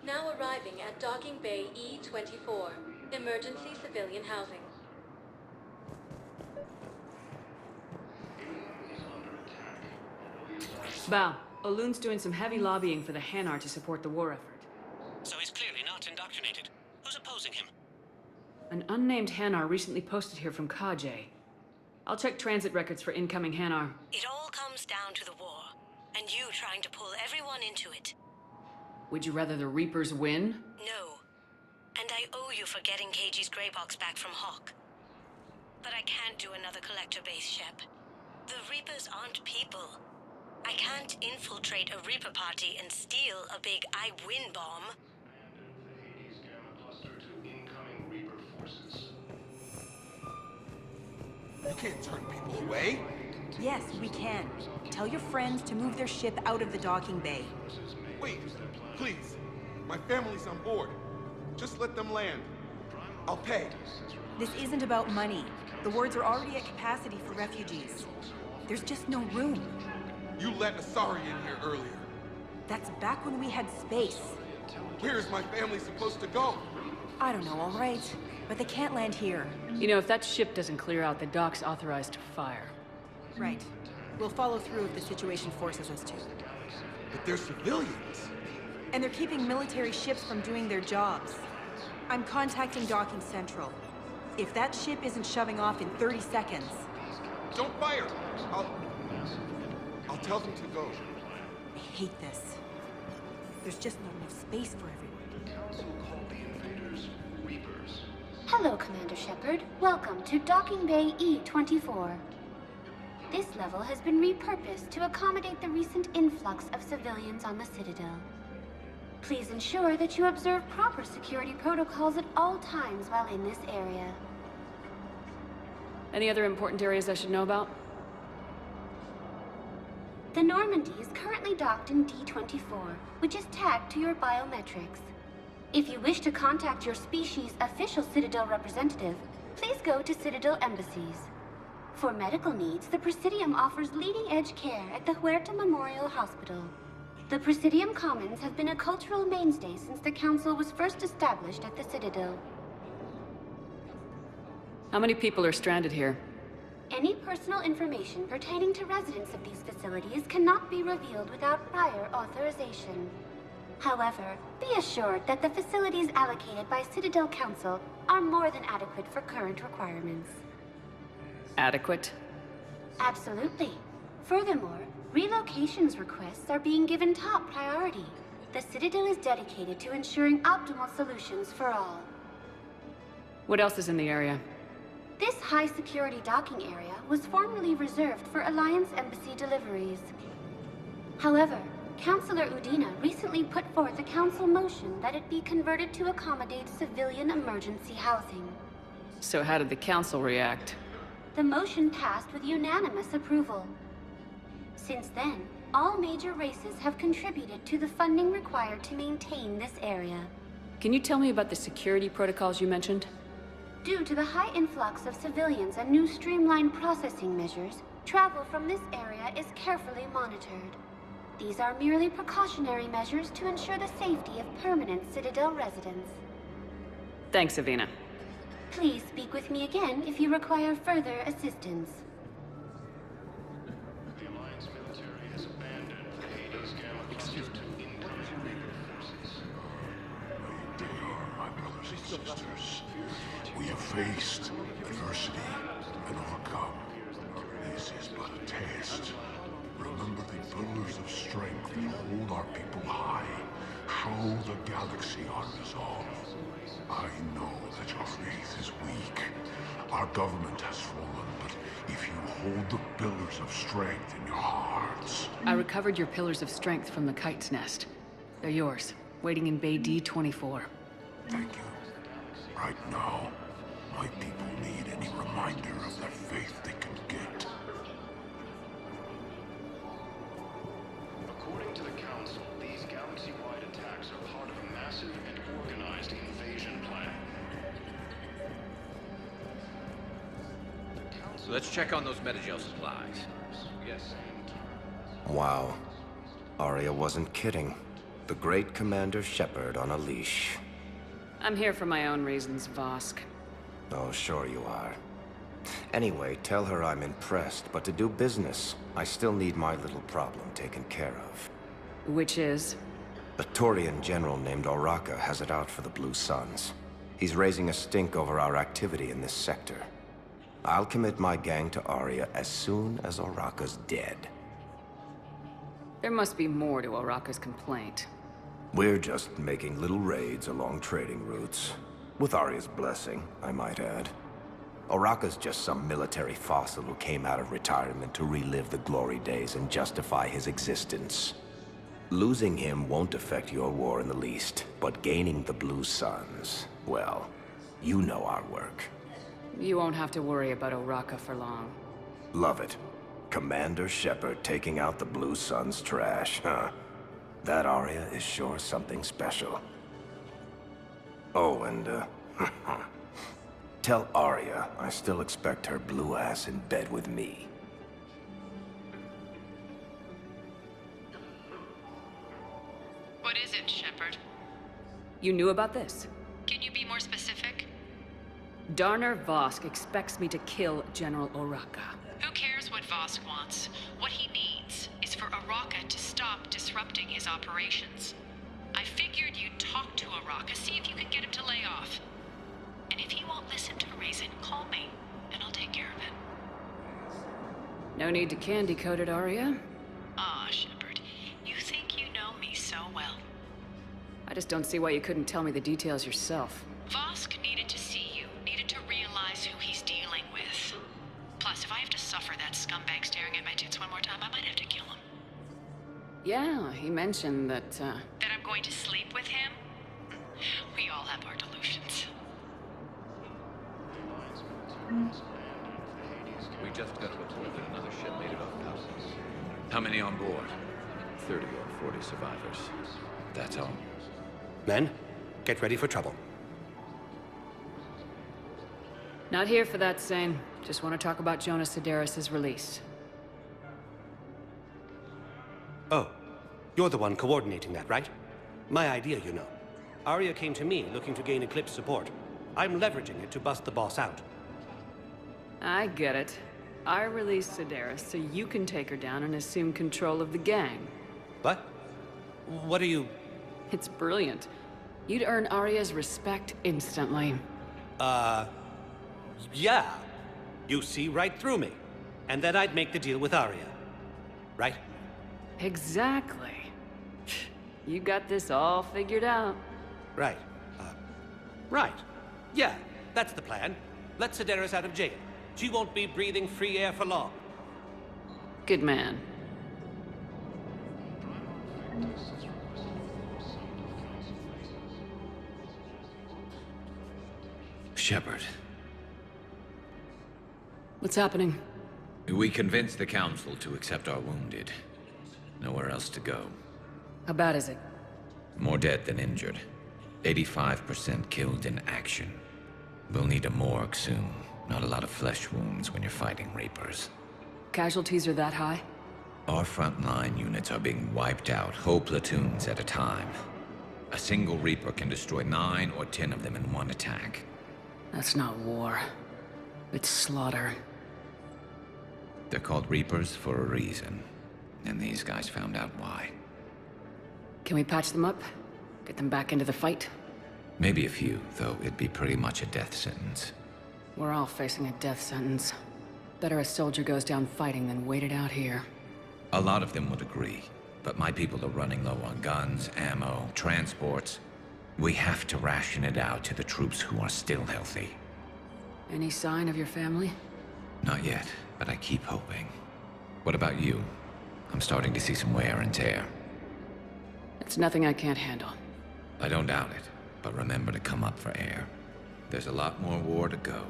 Now arriving at Docking Bay E-24, emergency civilian housing. Bao, Olun's doing some heavy lobbying for the Hanar to support the war effort. So he's clearly not indoctrinated. Who's opposing him? An unnamed Hanar recently posted here from Kajay. I'll check transit records for incoming Hanar. It all comes down to the war, and you trying to pull everyone into it. Would you rather the Reapers win? No. And I owe you for getting KG's grey box back from Hawk. But I can't do another collector base, Shep. The Reapers aren't people. I can't infiltrate a Reaper party and steal a big I win bomb. You can't turn people away. Yes, we can. Tell your friends to move their ship out of the docking bay. Wait, please. My family's on board. Just let them land. I'll pay. This isn't about money. The wards are already at capacity for refugees. There's just no room. You let Asari in here earlier. That's back when we had space. Where is my family supposed to go? I don't know, all right. But they can't land here. You know, if that ship doesn't clear out, the dock's authorized to fire. Right. We'll follow through if the situation forces us to. But they're civilians. And they're keeping military ships from doing their jobs. I'm contacting Docking Central. If that ship isn't shoving off in 30 seconds... Don't fire! I'll tell them to go. I hate this. There's just not enough space for everyone. The Council called the invaders Reapers. Hello, Commander Shepard. Welcome to Docking Bay E-24. This level has been repurposed to accommodate the recent influx of civilians on the Citadel. Please ensure that you observe proper security protocols at all times while in this area. Any other important areas I should know about? The Normandy is currently docked in D-24, which is tagged to your biometrics. If you wish to contact your species' official Citadel representative, please go to Citadel embassies. For medical needs, the Presidium offers leading-edge care at the Huerta Memorial Hospital. The Presidium Commons have been a cultural mainstay since the Council was first established at the Citadel. How many people are stranded here? Any personal information pertaining to residents of these facilities cannot be revealed without prior authorization. However, be assured that the facilities allocated by Citadel Council are more than adequate for current requirements. Adequate? Absolutely. Furthermore, relocations requests are being given top priority. The Citadel is dedicated to ensuring optimal solutions for all. What else is in the area? This high-security docking area was formerly reserved for Alliance Embassy deliveries. However, Councilor Udina recently put forth a council motion that it be converted to accommodate civilian emergency housing. So how did the Council react? The motion passed with unanimous approval. Since then, all major races have contributed to the funding required to maintain this area. Can you tell me about the security protocols you mentioned? Due to the high influx of civilians and new streamlined processing measures, travel from this area is carefully monitored. These are merely precautionary measures to ensure the safety of permanent Citadel residents. Thanks, Avina. Please speak with me again if you require further assistance. The Alliance military has abandoned the Hades Gamma cluster to incoming Reaper forces. My brothers and sisters, we have faced adversity and overcome. This is but a test. Remember the pillars of strength that hold our people high. Show the galaxy our resolve. I know that your faith is weak. Our government has fallen, but if you hold the pillars of strength in your hearts... I recovered your pillars of strength from the kite's nest. They're yours, waiting in Bay D-24. Thank you. Right now, my people need any reminder of their faith they can get. According to the Council, these galaxy-wide attacks are part of a massive and organized invasion plan. Let's check on those Metagel supplies. Yes. Wow. Arya wasn't kidding. The great Commander Shepard on a leash. I'm here for my own reasons, Vosk. Oh, sure you are. Anyway, tell her I'm impressed, but to do business, I still need my little problem taken care of. Which is? A Turian general named Oraka has it out for the Blue Suns. He's raising a stink over our activity in this sector. I'll commit my gang to Aria as soon as Oraka's dead. There must be more to Oraka's complaint. We're just making little raids along trading routes. With Aria's blessing, I might add. Oraka's just some military fossil who came out of retirement to relive the glory days and justify his existence. Losing him won't affect your war in the least, but gaining the Blue Suns, well, you know our work. You won't have to worry about Oraka for long. Love it. Commander Shepard taking out the Blue Suns trash, huh? That Aria is sure something special. Oh, and, tell Aria I still expect her blue ass in bed with me. What is it, Shepard? You knew about this? Can you be more specific? Darner Vosk expects me to kill General Oraka. Who cares what Vosk wants? What he needs is for Oraka to stop disrupting his operations. I figured you'd talk to Oraka, see if you can get him to lay off. And if he won't listen to reason, call me, and I'll take care of it. No need to candy coat it, Aria. Ah, Shepard, you think you know me so well. I just don't see why you couldn't tell me the details yourself. Vosk needed to see you, needed to realize who he's dealing with. Plus, if I have to suffer that scumbag staring at my tits one more time, I might have to kill him. Yeah, he mentioned that, That I'm going to sleep with him? We all have our delusions. We just got a report that another ship made it off Palos. How many on board? 30 or 40 survivors. That's all. Men, get ready for trouble. not here for that, Sane. Just want to talk about Jonas Sedaris' release. Oh, you're the one coordinating that, right? My idea, you know. Arya came to me looking to gain Eclipse support. I'm leveraging it to bust the boss out. I get it. I released Sedaris so you can take her down and assume control of the gang. What? What are you... It's brilliant. You'd earn Arya's respect instantly. Yeah. You see right through me. And then I'd make the deal with Arya. Right? Exactly. You got this all figured out. Right. Right. Yeah, that's the plan. Let Sedaris out of jail. She won't be breathing free air for long. Good man. Shepard. What's happening? We convinced the Council to accept our wounded. Nowhere else to go. How bad is it? More dead than injured. 85% killed in action. We'll need a morgue soon. Not a lot of flesh wounds when you're fighting Reapers. Casualties are that high? Our frontline units are being wiped out, whole platoons at a time. A single Reaper can destroy 9 or 10 of them in one attack. That's not war. It's slaughter. They're called Reapers for a reason. And these guys found out why. Can we patch them up? Get them back into the fight? Maybe a few, though it'd be pretty much a death sentence. We're all facing a death sentence. Better a soldier goes down fighting than wait it out here. A lot of them would agree, but my people are running low on guns, ammo, transports. We have to ration it out to the troops who are still healthy. Any sign of your family? Not yet, but I keep hoping. What about you? I'm starting to see some wear and tear. It's nothing I can't handle. I don't doubt it, but remember to come up for air. There's a lot more war to go.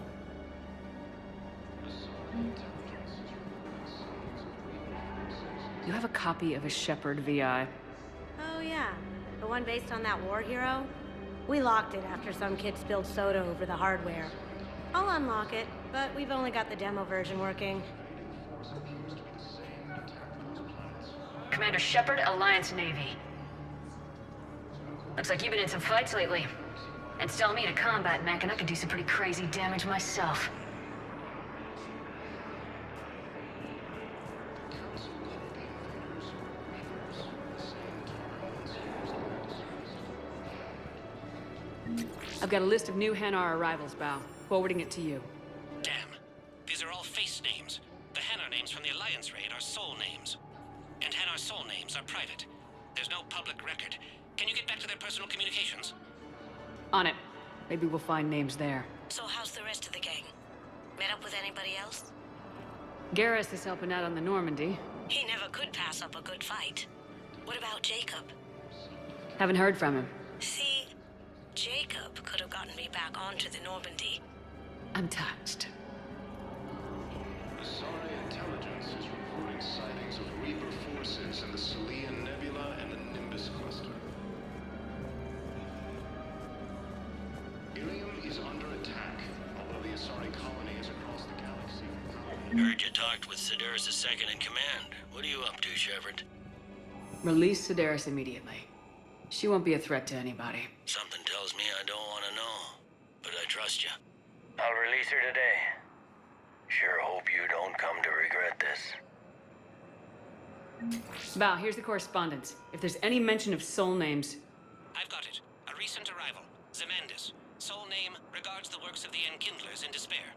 You have a copy of a Shepard VI. Oh yeah, the one based on that war hero? We locked it after some kid spilled soda over the hardware. I'll unlock it, but we've only got the demo version working. Commander Shepard, Alliance Navy. Looks like you've been in some fights lately. Install me to combat mech and I can do some pretty crazy damage myself. I've got a list of new Hanar arrivals, Bao. Forwarding it to you. Damn. These are all face names. The Hanar names from the Alliance raid are soul names. And Hanar soul names are private. There's no public record. Can you get back to their personal communications? On it. Maybe we'll find names there. So how's the rest of the gang? Met up with anybody else? Garrus is helping out on the Normandy. He never could pass up a good fight. What about Jacob? Haven't heard from him. See, Jacob could have gotten me back onto the Normandy. I'm touched. Asari intelligence is reporting sightings of Reaper forces in the Salian Nebula and the Nimbus cluster. Ilium is under attack, although the Asari colony is across the galaxy. Heard you talked with Sedaris' second in command. What are you up to, Shepard? Release Sedaris immediately. She won't be a threat to anybody. Something tells me I don't want to know, but I trust you. I'll release her today. Sure hope you don't come to regret this. Bao, here's the correspondence. If there's any mention of soul names... I've got it. A recent arrival. Zemandis. Soul name regards the works of the Enkindlers in despair.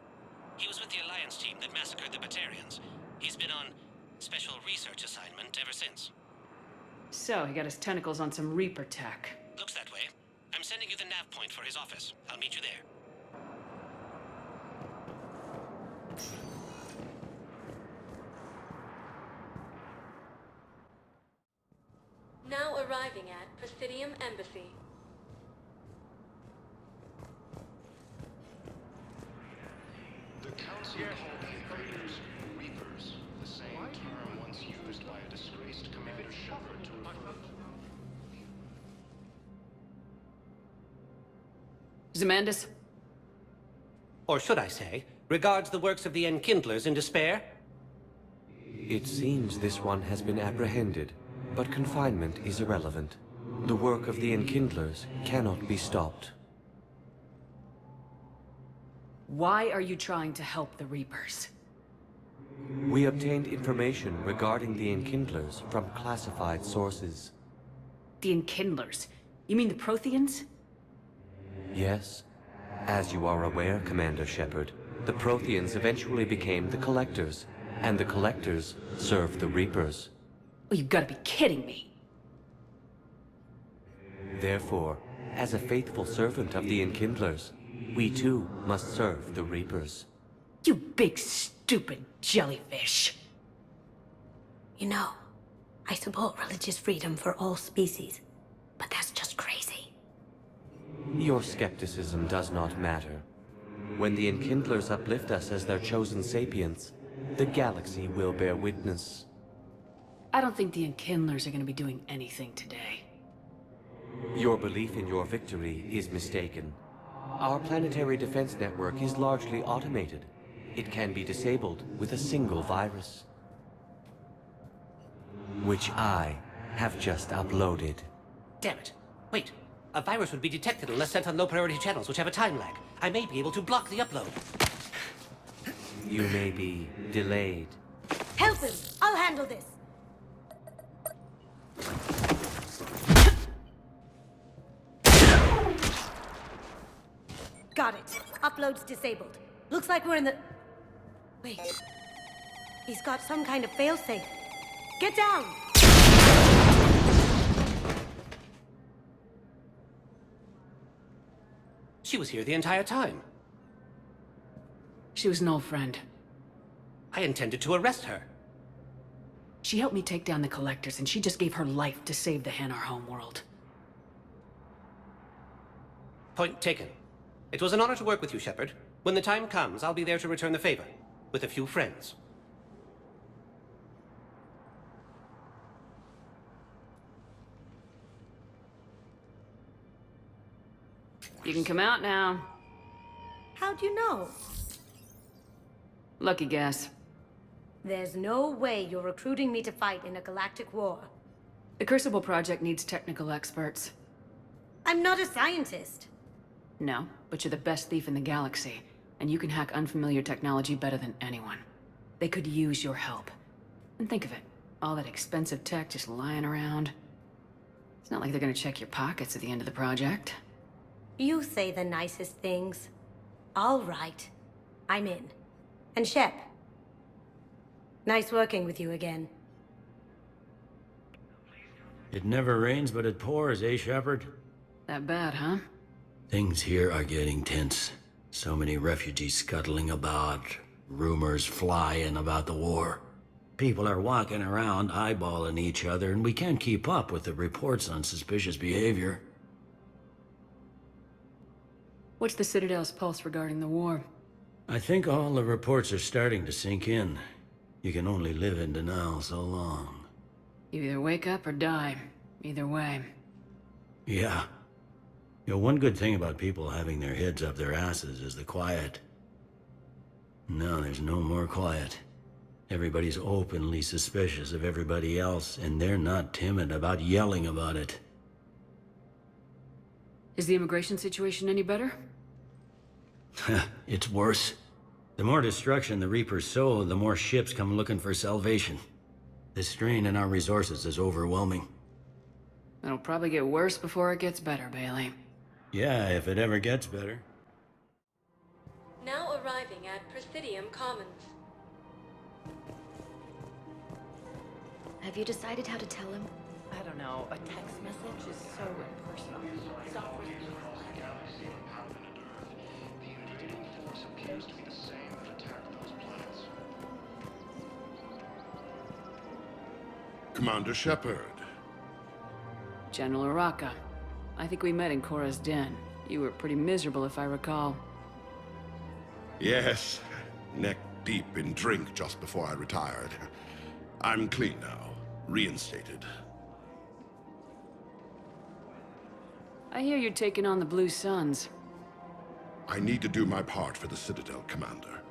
He was with the Alliance team that massacred the Batarians. He's been on special research assignment ever since. So, he got his tentacles on some Reaper tech. Looks that way. I'm sending you the nav point for his office. I'll meet you there. Now arriving at Presidium Embassy. The Council called the invaders Reapers, the same term once used by a disgraced Commander Shepard to refer Zemandis? Or should I say, regards the works of the Enkindlers in despair? It seems this one has been apprehended, but confinement is irrelevant. The work of the Enkindlers cannot be stopped. Why are you trying to help the Reapers? We obtained information regarding the Enkindlers from classified sources. The Enkindlers? You mean the Protheans? Yes. As you are aware, Commander Shepard, the Protheans eventually became the Collectors, and the Collectors served the Reapers. Oh, you've got to be kidding me. Therefore, as a faithful servant of the Enkindlers, we too must serve the Reapers. You big stupid jellyfish. You know, I support religious freedom for all species, but that's just crazy. Your skepticism does not matter. When the Enkindlers uplift us as their chosen sapients, the galaxy will bear witness. I don't think the Enkindlers are going to be doing anything today. Your belief in your victory is mistaken. Our planetary defense network is largely automated. It can be disabled with a single virus, which I have just uploaded. Damn it. Wait. A virus would be detected unless sent on low-priority channels, which have a time lag. I may be able to block the upload. You may be delayed. Help him! I'll handle this! Got it. Upload's disabled. Looks like we're in the... Wait. He's got some kind of failsafe. Get down! She was here the entire time. She was an old friend. I intended to arrest her. She helped me take down the Collectors, and she just gave her life to save the Hanar homeworld. Point taken. It was an honor to work with you, Shepard. When the time comes, I'll be there to return the favor. With a few friends. You can come out now. How'd you know? Lucky guess. There's no way you're recruiting me to fight in a galactic war. The Crucible Project needs technical experts. I'm not a scientist. No, but you're the best thief in the galaxy, and you can hack unfamiliar technology better than anyone. They could use your help. And think of it, all that expensive tech just lying around. It's not like they're gonna check your pockets at the end of the project. You say the nicest things. All right. I'm in. And Shep. Nice working with you again. It never rains, but it pours, eh, Shepard? That bad, huh? Things here are getting tense. So many refugees scuttling about, rumors flying about the war. People are walking around eyeballing each other, and we can't keep up with the reports on suspicious behavior. What's the Citadel's pulse regarding the war? I think all the reports are starting to sink in. You can only live in denial so long. You either wake up or die. Either way. Yeah. You know, one good thing about people having their heads up their asses is the quiet. Now there's no more quiet. Everybody's openly suspicious of everybody else, and they're not timid about yelling about it. Is the immigration situation any better? It's worse. The more destruction the Reapers sow, the more ships come looking for salvation. The strain on our resources is overwhelming. It'll probably get worse before it gets better, Bailey. Yeah, if it ever gets better. Now arriving at Presidium Commons. Have you decided how to tell him? I don't know. A text message is so impersonal. Software. Appears to be the same that attacked those planets. Commander Shepard. General Araka. I think we met in Korra's den. You were pretty miserable, if I recall. Yes, neck deep in drink just before I retired. I'm clean now, reinstated. I hear you're taking on the Blue Suns. I need to do my part for the Citadel, Commander.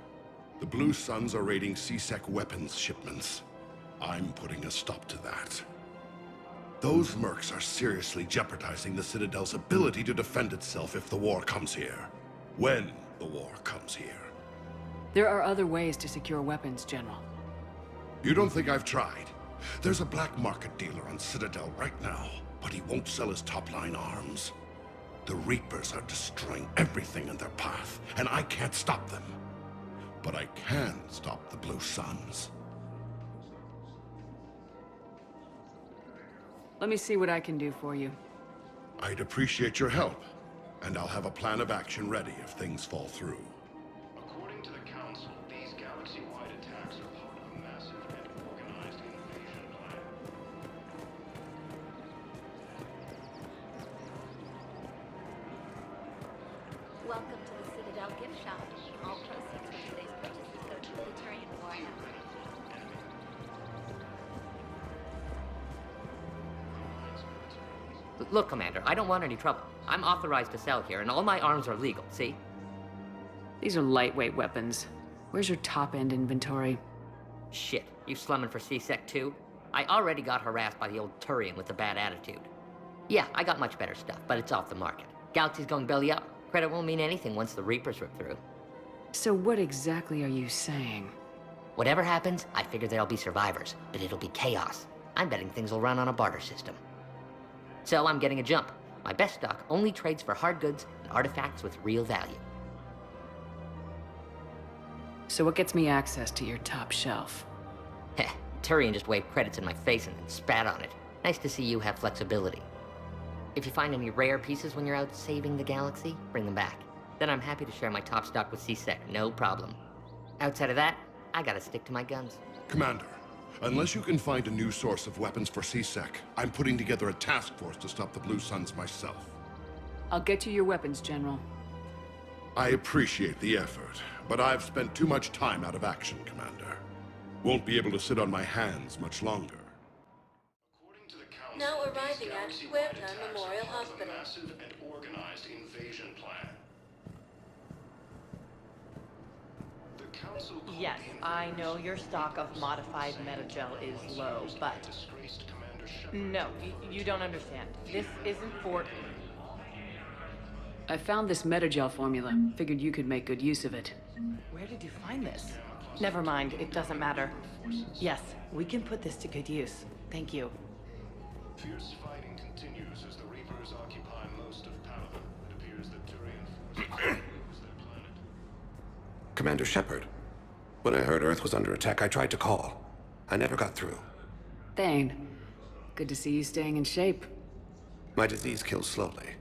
The Blue Suns are raiding C-Sec weapons shipments. I'm putting a stop to that. Those mercs are seriously jeopardizing the Citadel's ability to defend itself if the war comes here. When the war comes here. There are other ways to secure weapons, General. You don't think I've tried? There's a black market dealer on Citadel right now, but he won't sell his top-line arms. The Reapers are destroying everything in their path, and I can't stop them. But I can stop the Blue Suns. Let me see what I can do for you. I'd appreciate your help, and I'll have a plan of action ready if things fall through. According to the Council, these galaxy-wide attacks are part of a massive and organized invasion plan. Welcome to the Citadel gift shop. All proceeds from today's purchases go to military and war effort. Look, Commander, I don't want any trouble. I'm authorized to sell here, and all my arms are legal, see? These are lightweight weapons. Where's your top-end inventory? Shit, you slumming for C-Sec too? I already got harassed by the old Turian with the bad attitude. Yeah, I got much better stuff, but it's off the market. Galaxy's going belly up. Credit won't mean anything once the Reapers rip through. So what exactly are you saying? Whatever happens, I figure there'll be survivors, but it'll be chaos. I'm betting things will run on a barter system. So I'm getting a jump. My best stock only trades for hard goods and artifacts with real value. So what gets me access to your top shelf? Heh, Turian just waved credits in my face and then spat on it. Nice to see you have flexibility. If you find any rare pieces when you're out saving the galaxy, bring them back. Then I'm happy to share my top stock with C-Sec, no problem. Outside of that, I gotta stick to my guns. Commander, unless you can find a new source of weapons for C-Sec, I'm putting together a task force to stop the Blue Suns myself. I'll get you your weapons, General. I appreciate the effort, but I've spent too much time out of action, Commander. Won't be able to sit on my hands much longer. Now arriving at Huerta Memorial Hospital. A massive and organized invasion plan. The Council. Yes, I know your stock of modified metagel is low, but... No, you don't understand. This isn't for... I found this metagel formula. Figured you could make good use of it. Where did you find this? Never mind, it doesn't matter. Yes, we can put this to good use. Thank you. Fierce fighting continues as the Reapers occupy most of Palaven. It appears that Turian forces use their planet. Commander Shepard. When I heard Earth was under attack, I tried to call. I never got through. Thane, good to see you staying in shape. My disease kills slowly.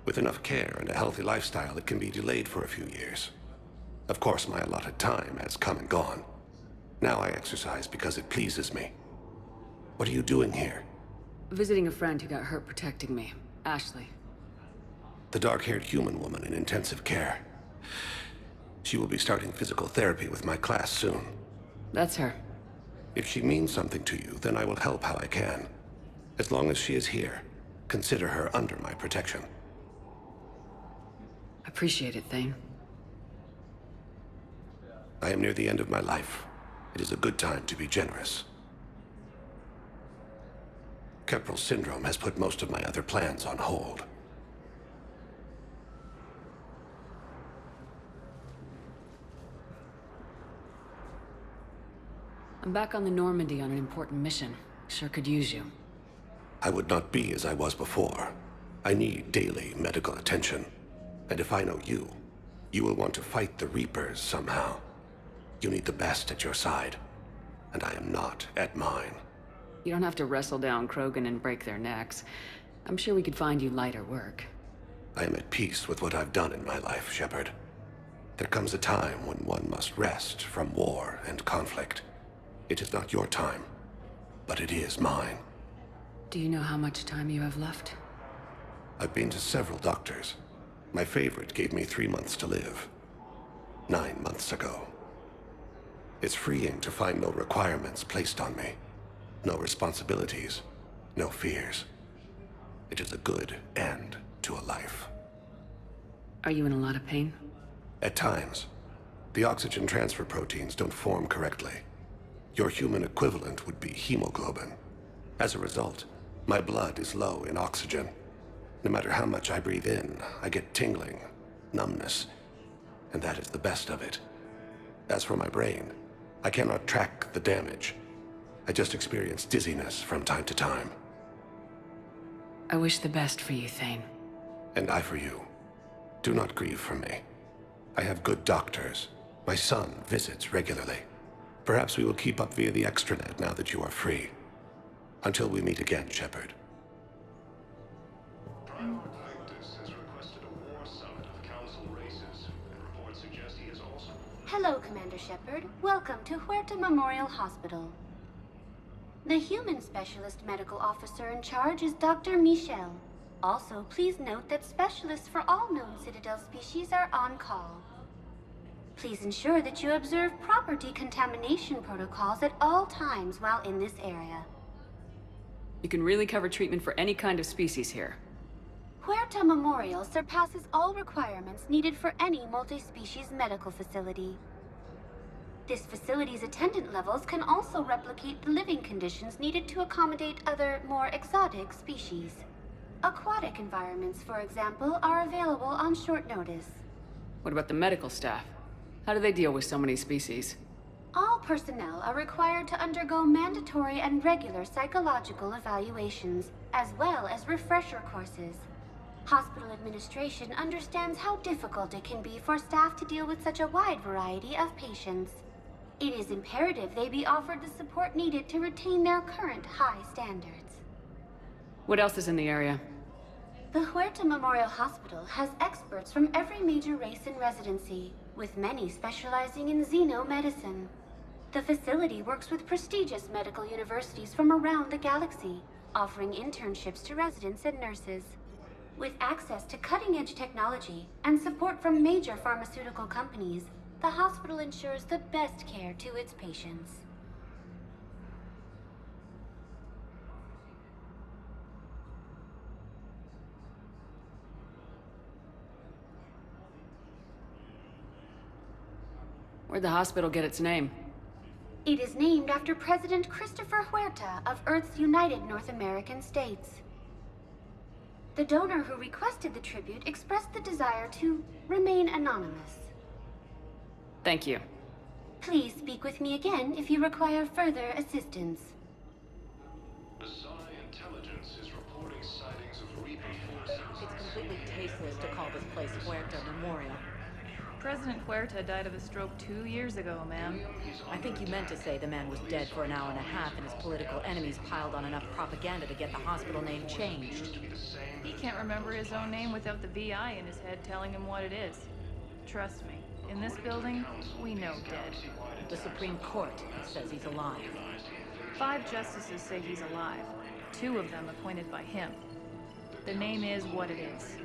With enough care and a healthy lifestyle, it can be delayed for a few years. Of course, my allotted time has come and gone. Now I exercise because it pleases me. What are you doing here? Visiting a friend who got hurt protecting me, Ashley. The dark-haired human woman in intensive care. She will be starting physical therapy with my class soon. That's her. If she means something to you, then I will help how I can. As long as she is here, consider her under my protection. Appreciate it, Thane. I am near the end of my life. It is a good time to be generous. Keprel syndrome has put most of my other plans on hold. I'm back on the Normandy on an important mission. Sure could use you. I would not be as I was before. I need daily medical attention. And if I know you, you will want to fight the Reapers somehow. You need the best at your side, and I am not at mine. You don't have to wrestle down Krogan and break their necks. I'm sure we could find you lighter work. I am at peace with what I've done in my life, Shepard. There comes a time when one must rest from war and conflict. It is not your time, but it is mine. Do you know how much time you have left? I've been to several doctors. My favorite gave me 3 months to live. 9 months ago. It's freeing to find no requirements placed on me. No responsibilities, no fears. It is a good end to a life. Are you in a lot of pain? At times. The oxygen transfer proteins don't form correctly. Your human equivalent would be hemoglobin. As a result, my blood is low in oxygen. No matter how much I breathe in, I get tingling, numbness, and that is the best of it. As for my brain, I cannot track the damage. I just experience dizziness from time to time. I wish the best for you, Thane. And I for you. Do not grieve for me. I have good doctors. My son visits regularly. Perhaps we will keep up via the extranet now that you are free. Until we meet again, Shepard. Hello, Commander Shepard. Welcome to Huerta Memorial Hospital. The human specialist medical officer in charge is Dr. Michel. Also, please note that specialists for all known Citadel species are on call. Please ensure that you observe proper decontamination protocols at all times while in this area. You can really cover treatment for any kind of species here. Huerta Memorial surpasses all requirements needed for any multi-species medical facility. This facility's attendant levels can also replicate the living conditions needed to accommodate other, more exotic species. Aquatic environments, for example, are available on short notice. What about the medical staff? How do they deal with so many species? All personnel are required to undergo mandatory and regular psychological evaluations, as well as refresher courses. Hospital administration understands how difficult it can be for staff to deal with such a wide variety of patients. It is imperative they be offered the support needed to retain their current high standards. What else is in the area? The Huerta Memorial Hospital has experts from every major race in residency, with many specializing in xenomedicine. The facility works with prestigious medical universities from around the galaxy, offering internships to residents and nurses. With access to cutting-edge technology and support from major pharmaceutical companies, the hospital ensures the best care to its patients. Where'd the hospital get its name? It is named after President Christopher Huerta of Earth's United North American States. The donor who requested the tribute expressed the desire to remain anonymous. Thank you. Please speak with me again if you require further assistance. Asari intelligence is reporting sightings of Reaper forces. It's completely tasteless to call this place Huerta Memorial. President Huerta died of a stroke 2 years ago, ma'am. I think you meant to say the man was dead for an hour and a half and his political enemies piled on enough propaganda to get the hospital name changed. He can't remember his own name without the VI in his head telling him what it is. Trust me, in this building, we know dead. The Supreme Court says he's alive. 5 justices say he's alive. 2 of them appointed by him. The name is what it is.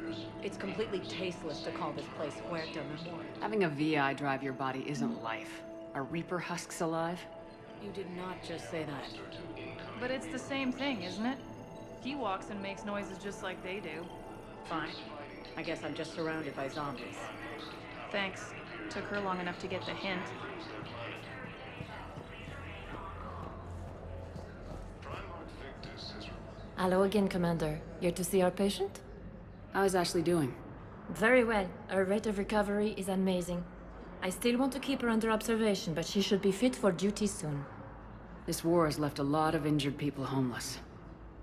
It's completely tasteless to call this place Huerta Memorial. Having a VI drive your body isn't life. Are Reaper husks alive? You did not just say that. But it's the same thing, isn't it? He walks and makes noises just like they do. Fine. I guess I'm just surrounded by zombies. Thanks. Took her long enough to get the hint. Hello again, Commander. Here to see our patient? How is Ashley doing? Very well. Her rate of recovery is amazing. I still want to keep her under observation, but she should be fit for duty soon. This war has left a lot of injured people homeless.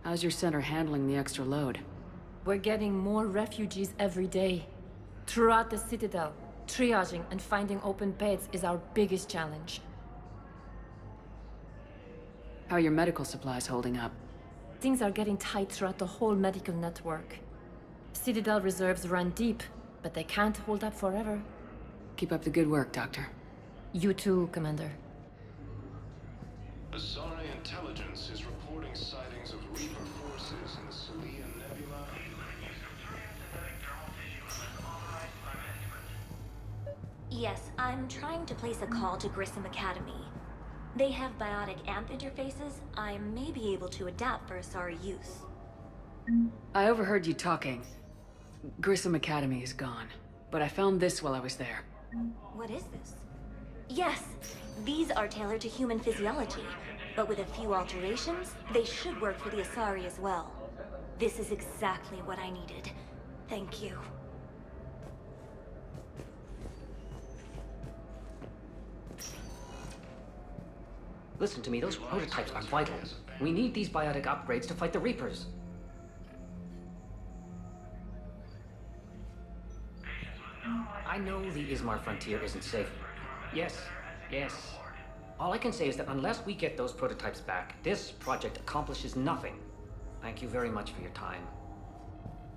How's your center handling the extra load? We're getting more refugees every day. Throughout the Citadel, triaging and finding open beds is our biggest challenge. How are your medical supplies holding up? Things are getting tight throughout the whole medical network. Citadel reserves run deep, but they can't hold up forever. Keep up the good work, Doctor. You too, Commander. Asari intelligence is reporting sightings of Reaper forces in the Celia Nebula. Yes, I'm trying to place a call to Grissom Academy. They have biotic amp interfaces. I may be able to adapt for Asari use. I overheard you talking. Grissom Academy is gone, but I found this while I was there. What is this? Yes, these are tailored to human physiology, but with a few alterations, they should work for the Asari as well. This is exactly what I needed. Thank you. Listen to me, those prototypes are vital. We need these biotic upgrades to fight the Reapers. I know the Ismar frontier isn't safe. Yes. All I can say is that unless we get those prototypes back, this project accomplishes nothing. Thank you very much for your time.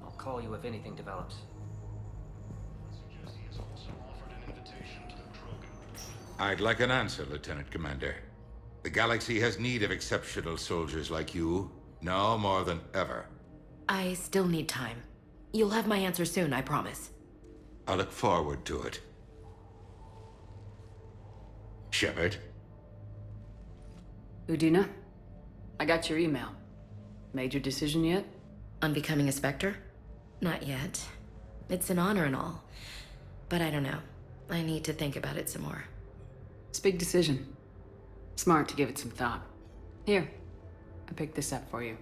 I'll call you if anything develops. I'd like an answer, Lieutenant Commander. The galaxy has need of exceptional soldiers like you, now more than ever. I still need time. You'll have my answer soon, I promise. I look forward to it. Shepard? Udina? I got your email. Made your decision yet? On becoming a Spectre? Not yet. It's an honor and all. But I don't know. I need to think about it some more. It's a big decision. Smart to give it some thought. Here, I picked this up for you.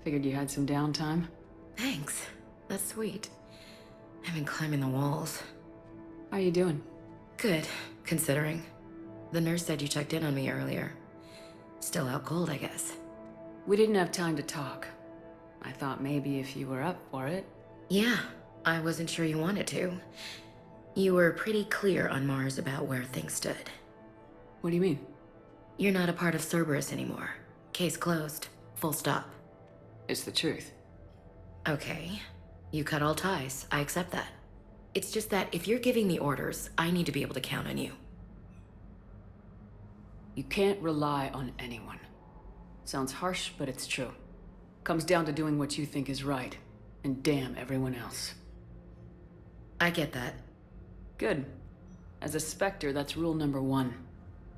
Figured you had some downtime. Thanks. That's sweet. I've been climbing the walls. How are you doing? Good, considering. The nurse said you checked in on me earlier. Still out cold, I guess. We didn't have time to talk. I thought maybe if you were up for it. Yeah, I wasn't sure you wanted to. You were pretty clear on Mars about where things stood. What do you mean? You're not a part of Cerberus anymore. Case closed. Full stop. It's the truth. Okay. You cut all ties. I accept that. It's just that if you're giving the orders, I need to be able to count on you. You can't rely on anyone. Sounds harsh, but it's true. Comes down to doing what you think is right, and damn everyone else. I get that. Good. As a Spectre, that's rule number 1.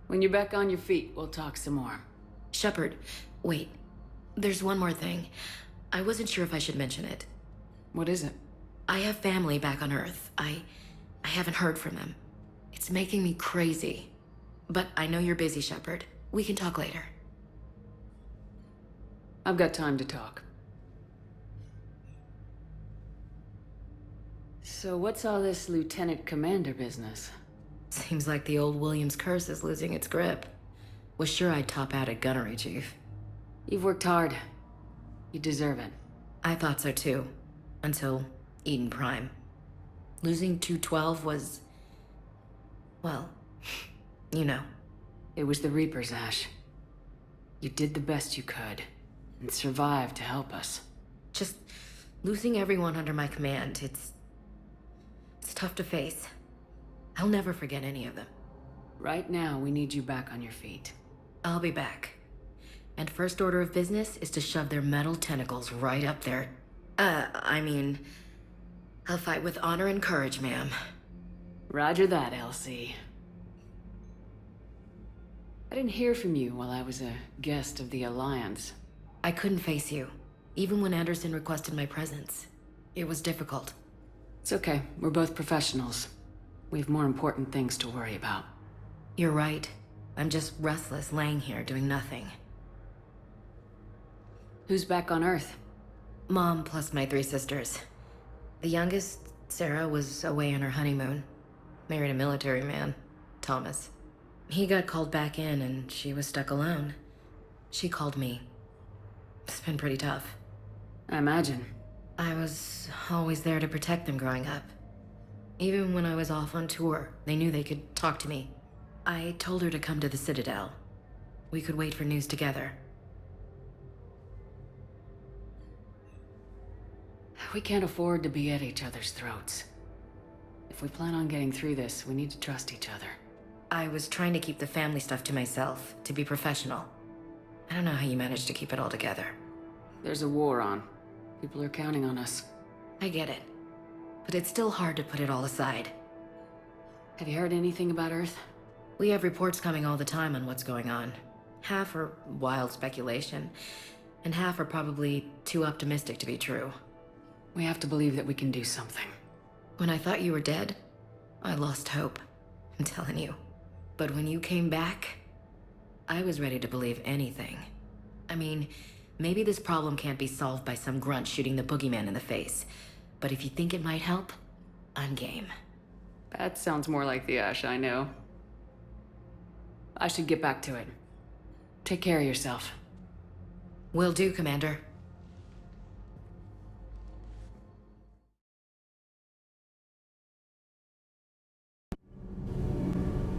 When you're back on your feet, we'll talk some more. Shepard, wait. There's one more thing. I wasn't sure if I should mention it. What is it? I have family back on Earth. I haven't heard from them. It's making me crazy. But I know you're busy, Shepard. We can talk later. I've got time to talk. So what's all this Lieutenant Commander business? Seems like the old Williams curse is losing its grip. Was sure I'd top out at gunnery, Chief. You've worked hard. You deserve it. I thought so too. Until Eden Prime. Losing 212 was... well, you know. It was the Reapers, Ash. You did the best you could, and survived to help us. Just losing everyone under my command, it's tough to face. I'll never forget any of them. Right now, we need you back on your feet. I'll be back. And first order of business is to shove their metal tentacles right up there. I'll fight with honor and courage, ma'am. Roger that, Elsie. I didn't hear from you while I was a guest of the Alliance. I couldn't face you, even when Anderson requested my presence. It was difficult. It's okay. We're both professionals. We have more important things to worry about. You're right. I'm just restless, laying here, doing nothing. Who's back on Earth? Mom plus my 3 sisters. The youngest, Sarah, was away on her honeymoon. Married a military man, Thomas. He got called back in and she was stuck alone. She called me. It's been pretty tough. I imagine. I was always there to protect them growing up. Even when I was off on tour, they knew they could talk to me. I told her to come to the Citadel. We could wait for news together. We can't afford to be at each other's throats. If we plan on getting through this, we need to trust each other. I was trying to keep the family stuff to myself, to be professional. I don't know how you managed to keep it all together. There's a war on. People are counting on us. I get it. But it's still hard to put it all aside. Have you heard anything about Earth? We have reports coming all the time on what's going on. Half are wild speculation, and half are probably too optimistic to be true. We have to believe that we can do something. When I thought you were dead, I lost hope. I'm telling you. But when you came back, I was ready to believe anything. I mean, maybe this problem can't be solved by some grunt shooting the boogeyman in the face. But if you think it might help, I'm game. That sounds more like the Ash I know. I should get back to it. Take care of yourself. Will do, Commander.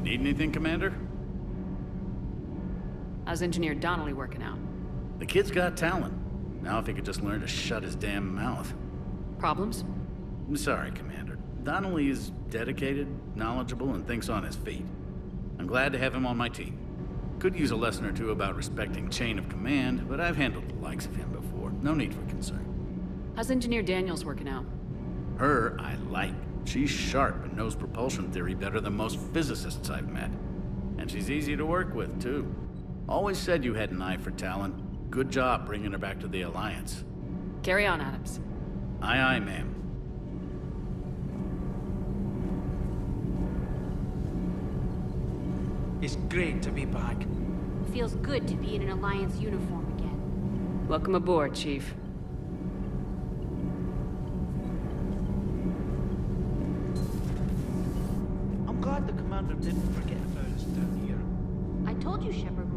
Need anything, Commander? How's Engineer Donnelly working out? The kid's got talent. Now if he could just learn to shut his damn mouth. Problems? I'm sorry, Commander. Donnelly is dedicated, knowledgeable, and thinks on his feet. I'm glad to have him on my team. Could use a lesson or two about respecting chain of command, but I've handled the likes of him before. No need for concern. How's Engineer Daniels working out? Her, I like. She's sharp and knows propulsion theory better than most physicists I've met. And she's easy to work with, too. Always said you had an eye for talent. Good job bringing her back to the Alliance. Carry on, Adams. Aye, aye, ma'am. It's great to be back. Feels good to be in an Alliance uniform again. Welcome aboard, Chief. I'm glad the commander didn't forget about us down here. I told you Shepard